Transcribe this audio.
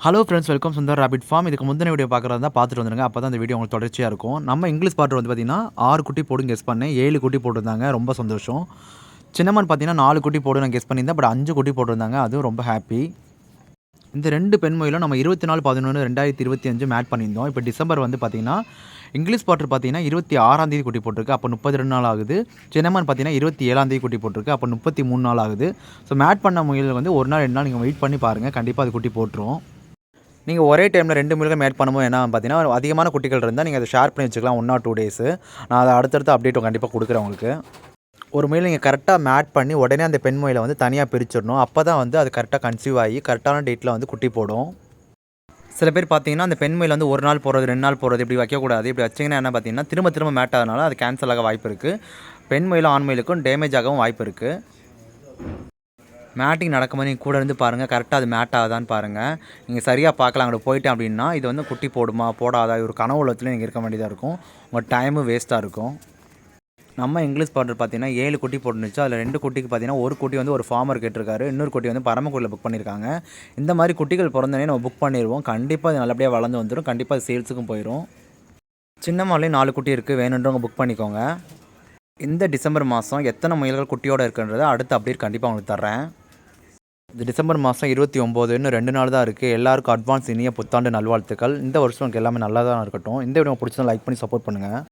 Hello friends, welcome Sundar rapid form. இதுக்கு முந்தின video பார்க்குறதா பார்த்துட்டு வந்துருங்க. அப்போ தான் அந்த வீடியோ உங்களுக்கு தொடர்ச்சியாக இருக்கும். நம்ம இங்கிலீஷ் பார்டர் வந்து பார்த்தீங்கன்னா 6 குட்டி போடும் கெஸ் பண்ணேன். 7 குட்டி போட்டிருந்தாங்க. ரொம்ப சந்தோஷம். சின்னமான் பார்த்தீங்கன்னா 4 குட்டி போடு நான் கெஸ் பண்ணியிருந்தேன். பட் 5 குட்டி போட்டிருந்தாங்க. அதுவும் ரொம்ப ஹாப்பி. இந்த 2 பெண் மயிலும் நம்ம 24/11/2025 மேட் பண்ணியிருந்தோம். இப்போ டிசம்பர் வந்து பார்த்தீங்கன்னா இங்கிலீஷ் பார்டர் பார்த்தீங்கன்னா 26ஆம் தேதி குட்டி போட்டிருக்கு. அப்போ 32 நாள் ஆகுது. சின்னமான் பார்த்தீங்கன்னா 27ஆம் தேதி குட்டி போட்டிருக்கு. அப்போ 33 நாள் ஆகுது. ஸோ மேட் பண்ண முயல் வந்து 1 நாள் 2 நாள் நீங்கள் வெயிட் பண்ணி பாருங்கள். கண்டிப்பாக அது குட்டி போட்டுரும். நீங்கள் ஒரே டைமில் 2 முயல்கள் மேட் பண்ணும்போது என்ன பார்த்தீங்கன்னா, அதிகமான குட்டிகள் இருந்தால் நீங்கள் அதை ஷேர் பண்ணி வச்சுக்கலாம் 1 ஆர் 2 டேஸு. நான் அதை அடுத்தடுத்து அப்டேட் கண்டிப்பாக கொடுக்குறேன் உங்களுக்கு. ஒரு முயல் நீங்கள் கரெக்டாக மேட் பண்ணி உடனே அந்த பெண் முயலை வந்து தனியாக பிரிச்சிடணும். அப்போ தான் வந்து அது கரெக்டாக கன்சீவ் ஆகி கரெக்டான டேட்டில் வந்து குட்டி போடும். சில பேர் பார்த்தீங்கன்னா அந்த பெண் முயல் வந்து 1 நாள் போடுறது 2 நாள் போடுறது இப்படி வைக்கக்கூடாது. இப்படி வச்சிங்கன்னா என்ன பார்த்தீங்கன்னா திரும்ப திரும்ப மேட் ஆகிறதுனால அது கேன்சல் ஆக வாய்ப்பு இருக்குது. பெண் முயலும் ஆண் முயலுக்கும் டேமேஜ் ஆகவும் வாய்ப்பு இருக்குது. மேட்டிங் நடக்கும்போது நீங்கள் கூட இருந்து பாருங்கள், கரெக்டாக அது மேட் ஆகுதான்னு பாருங்கள். நீங்கள் சரியாக பார்க்கலாம். அங்கே போயிட்டேன் அப்படின்னா இது வந்து குட்டி போடுமா போடாதா ஒரு கனவு உலகத்துலேயும் நீங்கள் இருக்க வேண்டியதாக இருக்கும். உங்கள் டைமும் வேஸ்ட்டாக இருக்கும். நம்ம இங்கிலீஷ் பார்டர் பார்த்தீங்கன்னா 7 குட்டி போட்டுருந்துச்சு. அதில் 2 குட்டிக்கு பார்த்தீங்கன்னா ஒரு குட்டி வந்து ஒரு ஃபார்மர் கேட்டிருக்காரு. இன்னொரு குட்டி வந்து பரமக்குடியில் புக் பண்ணியிருக்காங்க. இந்த மாதிரி குட்டிகள் பிறந்தோடனே நம்ம புக் பண்ணிடுவோம். கண்டிப்பாக அது நல்லபடியாக வளர்ந்து வந்துடும். கண்டிப்பாக அது சேல்ஸுக்கும் போயிடும். சின்ன மாலையும் 4 குட்டி இருக்குது. வேணுன்றவங்க புக் பண்ணிக்கோங்க. இந்த டிசம்பர் மாதம் எத்தனை முயல்கள் குட்டியோடு இருக்குன்றதை அடுத்த அப்டேட் கண்டிப்பாக உங்களுக்கு தர்றேன். இந்த டிசம்பர் மாதம் 29 இன்னும் 2 நாள் தான் இருக்குது. எல்லாருக்கும் அட்வான்ஸ் இனிய புத்தாண்டு நல்வாழ்த்துக்கள். இந்த வருஷம் உங்களுக்கு எல்லாமே நல்லா தான் இருக்கட்டும். இந்த வீடியோ பிடிச்சா லைக் பண்ணி சப்போர்ட் பண்ணுங்கள்.